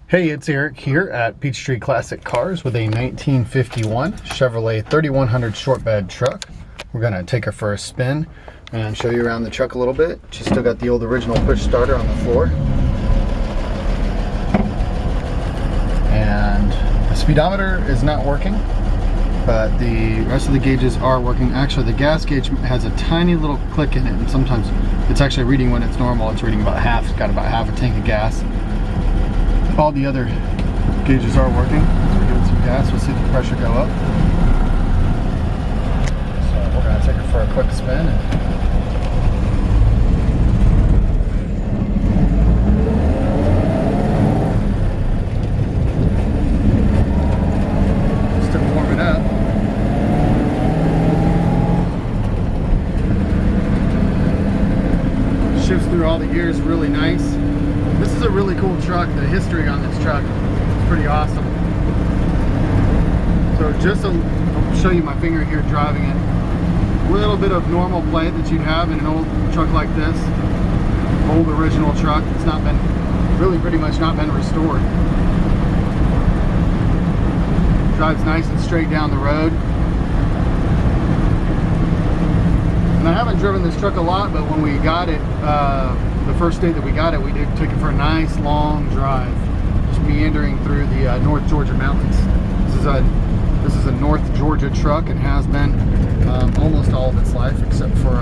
Hey, it's Eric here at Peachtree Classic Cars with a 1951 Chevrolet 3100 short bed truck. We're gonna take her for a spin and show you around the truck a little bit. She's still got the old original push starter on the floor. And the speedometer is not working, but the rest of the gauges are working. Actually, the gas gauge has a tiny little click in it, and sometimes it's actually reading when it's normal. It's reading about half. It's got about half a tank of gas. All the other gauges are working. So we're giving some gas. We'll see the pressure go up. So we're going to take her for a quick spin. Still warming up. Shifts through all the gears really nice. This is a really cool truck. The history on this truck is pretty awesome. So I'll show you my finger here driving it. A little bit of normal play that you'd have in an old truck like this. Old original truck. It's not been, really pretty much not been restored. Drives nice and straight down the road. And I haven't driven this truck a lot, but when we got it, the first day that we got it, we did take it for a nice long drive, just meandering through the North Georgia mountains. This is a North Georgia truck and has been almost all of its life, except for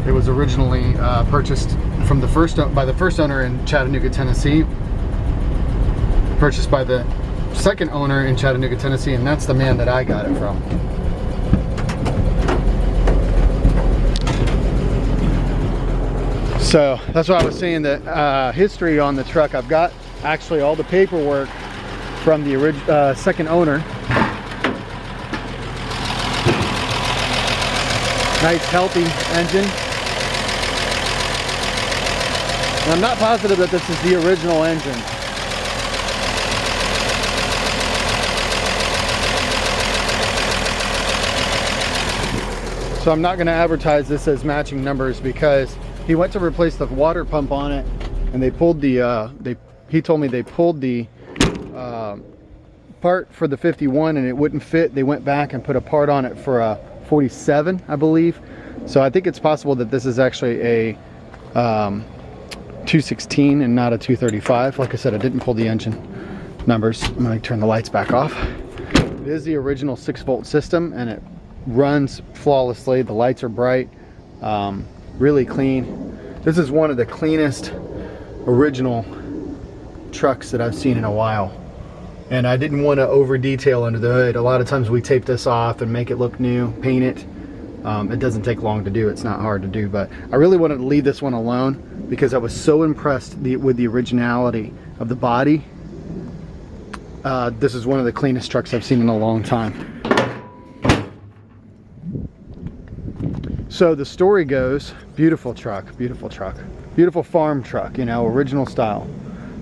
it was originally purchased from by the first owner in Chattanooga, Tennessee. Purchased by the second owner in Chattanooga, Tennessee, and that's the man that I got it from. So that's what I was saying, the history on the truck. I've got actually all the paperwork from the second owner. Nice healthy engine. And I'm not positive that this is the original engine. So I'm not going to advertise this as matching numbers because he went to replace the water pump on it, and they pulled the he told me they pulled the part for the 51 and it wouldn't fit. They went back and put a part on it for a 47, I believe. So I think it's possible that this is actually a 216 and not a 235. Like I said, I didn't pull the engine numbers. I'm going to turn the lights back off. It is the original 6-volt system, and it runs flawlessly. The lights are bright. Really clean. This is one of the cleanest original trucks that I've seen in a while. And I didn't want to over detail under the hood. A lot of times we tape this off and make it look new, paint it. It doesn't take long to do. It's not hard to do, but I really wanted to leave this one alone because I was so impressed with the originality of the body. This is one of the cleanest trucks I've seen in a long time. So the story goes, beautiful truck, beautiful farm truck, you know, original style.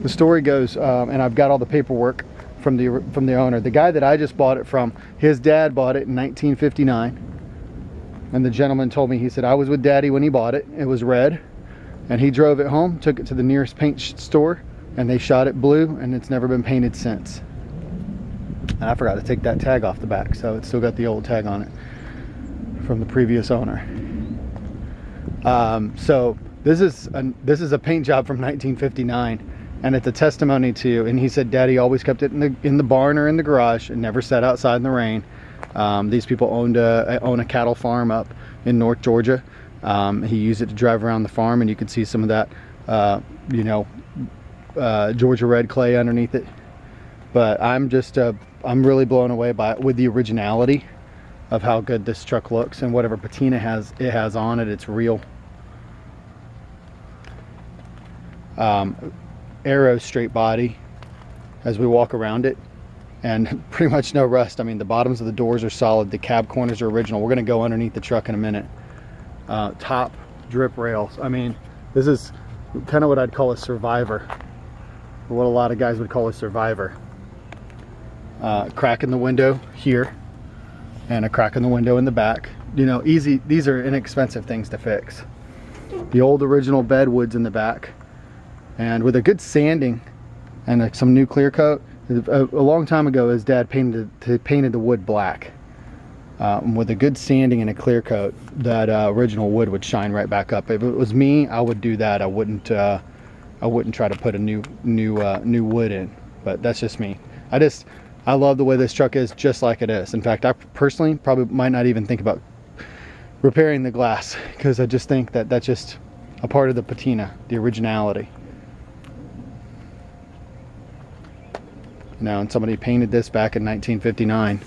The story goes, and I've got all the paperwork from the owner. The guy that I just bought it from, his dad bought it in 1959. And the gentleman told me, he said, I was with Daddy when he bought it. It was red. And he drove it home, took it to the nearest paint store, and they shot it blue, and it's never been painted since. And I forgot to take that tag off the back, so it's still got the old tag on it from the previous owner. So this is a paint job from 1959, and it's a testimony to, and he said Daddy always kept it in the barn or in the garage and never sat outside in the rain. These people own a cattle farm up in North Georgia. He used it to drive around the farm, and you can see some of that you know, Georgia red clay underneath it. But I'm really blown away with the originality of how good this truck looks, and whatever patina it has on it, it's real. Arrow straight body as we walk around it, and pretty much no rust. I mean, the bottoms of the doors are solid. The cab corners are original. We're going to go underneath the truck in a minute. Top drip rails. I mean, this is kind of what I'd call a survivor, or what a lot of guys would call a survivor. Crack in the window here, and a crack in the window in the back. You know, easy. These are inexpensive things to fix. The old original bed woods in the back, and with a good sanding and like some new clear coat. A long time ago, his dad painted the wood black. With a good sanding and a clear coat, that original wood would shine right back up. If it was me, I would do that. I wouldn't try to put a new wood in. But that's just me. I love the way this truck is just like it is. In fact, I personally probably might not even think about repairing the glass, because I just think that that's just a part of the patina, the originality. And somebody painted this back in 1959.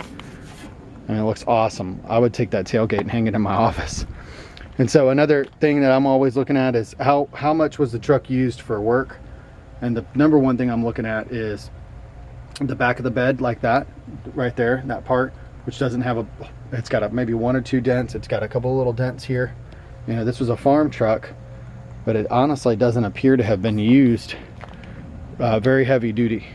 I mean, it looks awesome. I would take that tailgate and hang it in my office. And so another thing that I'm always looking at is how much was the truck used for work. And the number one thing I'm looking at is the back of the bed, like that right there, that part, which doesn't have it's got maybe 1 or 2 dents. It's got a couple little dents here. This was a farm truck, but it honestly doesn't appear to have been used very heavy duty.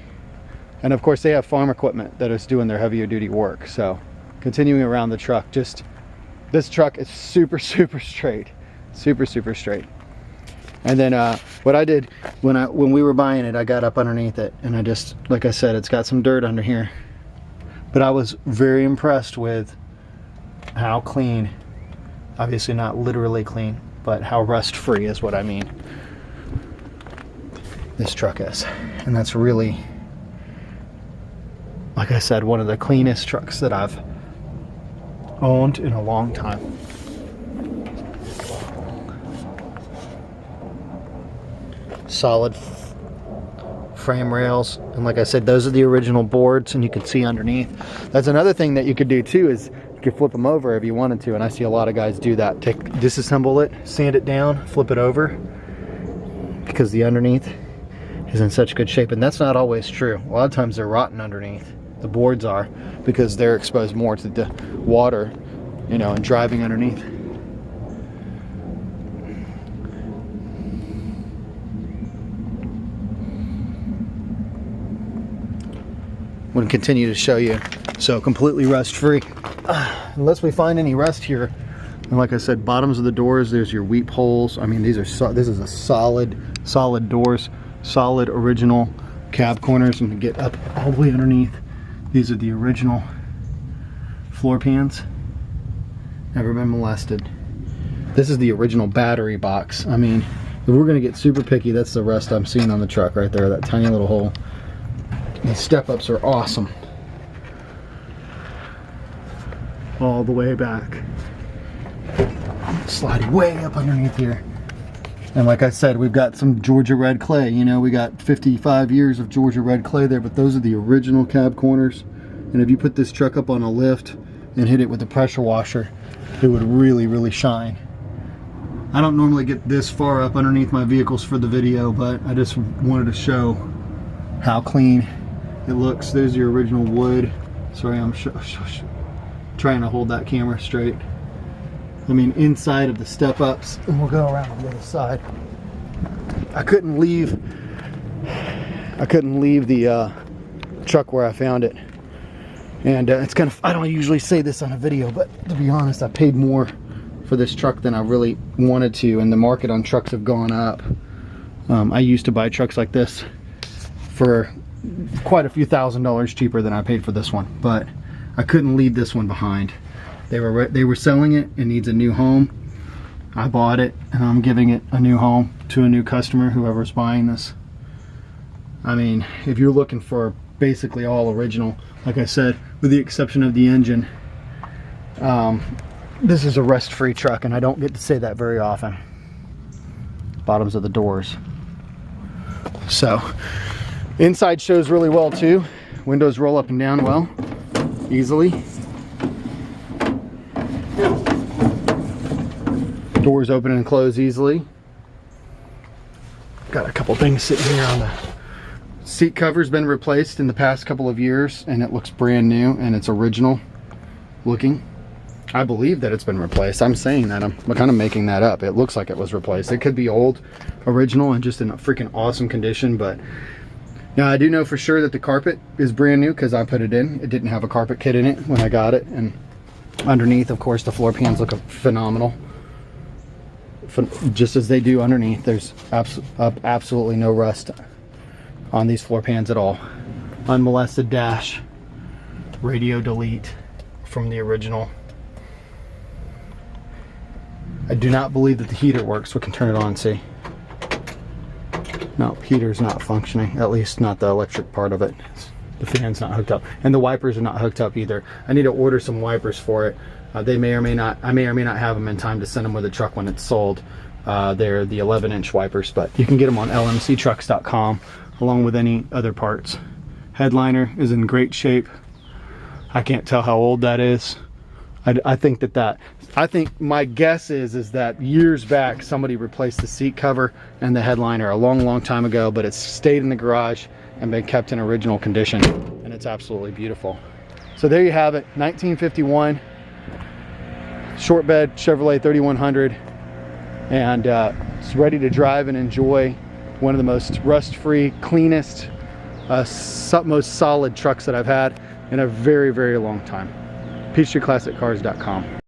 And of course they have farm equipment that is doing their heavier duty work. So continuing around the truck, this truck is super straight, super straight. And then what I did when we were buying it, I got up underneath it, and I just, like I said, it's got some dirt under here, but I was very impressed with how clean, obviously not literally clean, but how rust free is what I mean, this truck is. And that's really, like I said, one of the cleanest trucks that I've owned in a long time. Solid frame rails, and like I said, those are the original boards, and you can see underneath. That's another thing that you could do too, is you could flip them over if you wanted to, and I see a lot of guys do that. Disassemble it, sand it down, flip it over, because the underneath is in such good shape. And that's not always true. A lot of times they're rotten underneath. The boards are, because they're exposed more to the water, and driving underneath. I'm going to continue to show you. So completely rust free, unless we find any rust here. And like I said, bottoms of the doors, there's your weep holes. I mean, this is a solid doors, solid original cab corners. And to get up all the way underneath, these are the original floor pans. Never been molested. This is the original battery box. I mean, if we're gonna get super picky, that's the rust I'm seeing on the truck right there, that tiny little hole. These step-ups are awesome. All the way back. Sliding way up underneath here. And like I said, we've got some Georgia red clay. We got 55 years of Georgia red clay there, but those are the original cab corners. And if you put this truck up on a lift and hit it with a pressure washer, it would really shine. I don't normally get this far up underneath my vehicles for the video, but I just wanted to show how clean it looks. There's your original wood. Sorry, I'm trying to hold that camera straight. I mean, inside of the step-ups, and we'll go around on the other side. I couldn't leave the truck where I found it. And it's kind of, I don't usually say this on a video, but to be honest, I paid more for this truck than I really wanted to, and the market on trucks have gone up. I used to buy trucks like this for quite a few $1,000s cheaper than I paid for this one, but I couldn't leave this one behind. They were selling it. It needs a new home. I bought it, and I'm giving it a new home to a new customer, whoever's buying this. I mean, if you're looking for basically all original, like I said, with the exception of the engine, this is a rust-free truck, and I don't get to say that very often. Bottoms of the doors. So, inside shows really well too. Windows roll up and down well, easily. Doors open and close easily. Got a couple things sitting here on the seat. Cover's been replaced in the past couple of years, and it looks brand new, and it's original looking. I believe that it's been replaced. I'm saying that, I'm kind of making that up. It looks like it was replaced. It could be old, original, and just in a freaking awesome condition. But now I do know for sure that the carpet is brand new, because I put it in. It didn't have a carpet kit in it when I got it. And underneath, of course, the floor pans look phenomenal, just as they do underneath. There's absolutely no rust on these floor pans at all. Unmolested dash, radio delete from the original. I do not believe that the heater works. We can turn it on and see. No, heater's not functioning, at least not the electric part of it. The fan's not hooked up, and the wipers are not hooked up either. I need to order some wipers for it. They may or may not, I may or may not have them in time to send them with the truck when it's sold. They're the 11-inch wipers, but you can get them on lmctrucks.com along with any other parts. Headliner is in great shape. I can't tell how old that is. I think I think my guess is that years back somebody replaced the seat cover and the headliner a long time ago, but it's stayed in the garage and been kept in original condition, and it's absolutely beautiful. So there you have it, 1951 short bed Chevrolet 3100, and it's ready to drive and enjoy. One of the most rust-free, cleanest, most solid trucks that I've had in a very long time. PeachtreeClassicCars.com.